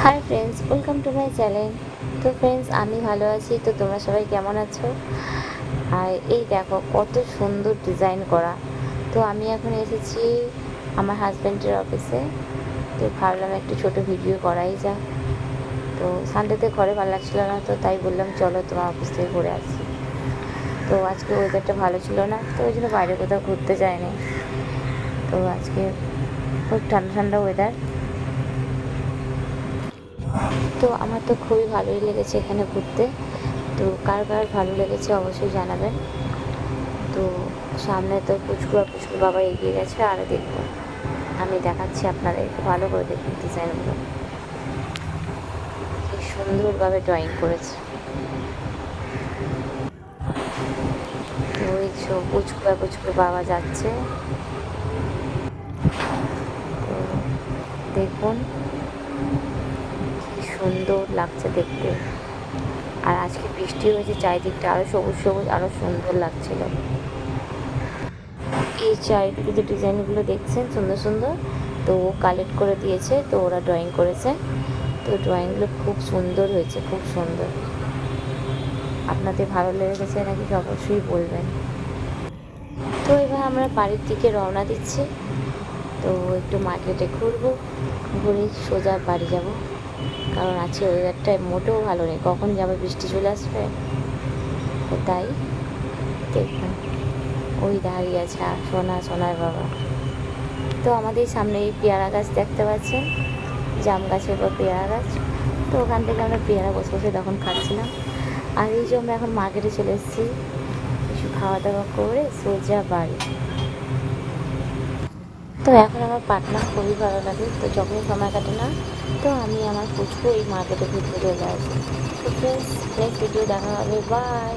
Hi friends, welcome to my channel. তো friends, আমি ভালো আছি। তো তোমরা সবাই কেমন আছো? আর এই দেখো কত সুন্দর ডিজাইন করা। তো আমি এখন এসেছি আমার হাজব্যান্ডের অফিসে। তো ভাবলাম একটু ছোট ভিডিও করাই যাক। তো সানডেতে ঘরে ভালো লাগছিল না, তো তাই বললাম চলো তোমার অফিস থেকে ঘুরে আসি। তো আজকে ওয়েদারটা ভালো ছিল না, তো ওই জন্য বাইরে কোথাও ঘুরতে যায়নি। তো আজকে খুব ঠান্ডা ঠান্ডা ওয়েদার। তো আমার তো খুবই ভালোই লেগেছে এখানে ঘুরতে। তো কার কার ভালো লেগেছে অবশ্যই জানাবেন। তো সামনে তো পুচকু আর পুচকুর বাবা এগিয়ে গেছে, আর দেখুন আমি দেখাচ্ছি আপনাদেরকে, ভালো করে দেখুন ডিজাইনগুলো কি সুন্দরভাবে ড্রয়িং করেছে। তো ওই পুচকু আর পুচকুর বাবা যাচ্ছে। তো দেখুন কি সুন্দর লাগছে দেখতে। আর আজকে বৃষ্টি হয়েছে, চারিদিকটা আরও সবুজ সবুজ, আরও সুন্দর লাগছিল। এই চারিদিকে যে ডিজাইনগুলো দেখছেন সুন্দর সুন্দর, তো ও কালেক্ট করে দিয়েছে, তো ওরা ড্রয়িং করেছে। তো ড্রয়িংগুলো খুব সুন্দর হয়েছে, খুব সুন্দর। আপনাদের ভালো লেগেছে নাকি অবশ্যই বলবেন। তো এবার আমরা বাড়ির দিকে রওনা দিচ্ছি। তো একটু মার্কেটে ঘুরবো, ঘুরে সোজা বাড়ি যাব, কারণ আজকে ওয়েদারটা মোটেও ভালো নেই, কখন যাবে বৃষ্টি চলে আসবে। তো তাই দেখুন ওই দাঁড়িয়ে আছে সোনার বাবা। তো আমাদের সামনে এই পেয়ারা গাছ দেখতে পাচ্ছেন, জাম গাছের বা পেয়ারা গাছ। তো ওখান থেকে আমরা পেয়ারা বসে বসে তখন খাচ্ছিলাম। আর এই যে আমরা এখন মার্কেটে চলে এসেছি, কিছু খাওয়া দাওয়া করে সোজা বাড়ি। তো এখন আমার পাটনা খুবই ভালো লাগে, তো যখনই সময় কাটে না, তো আমি আমার পুচকু এই মার্কেটে ঘুরতে চলে আসি। তো ফ্রেন্ডস, নেক্সট ভিডিও দেখা হবে, বাই।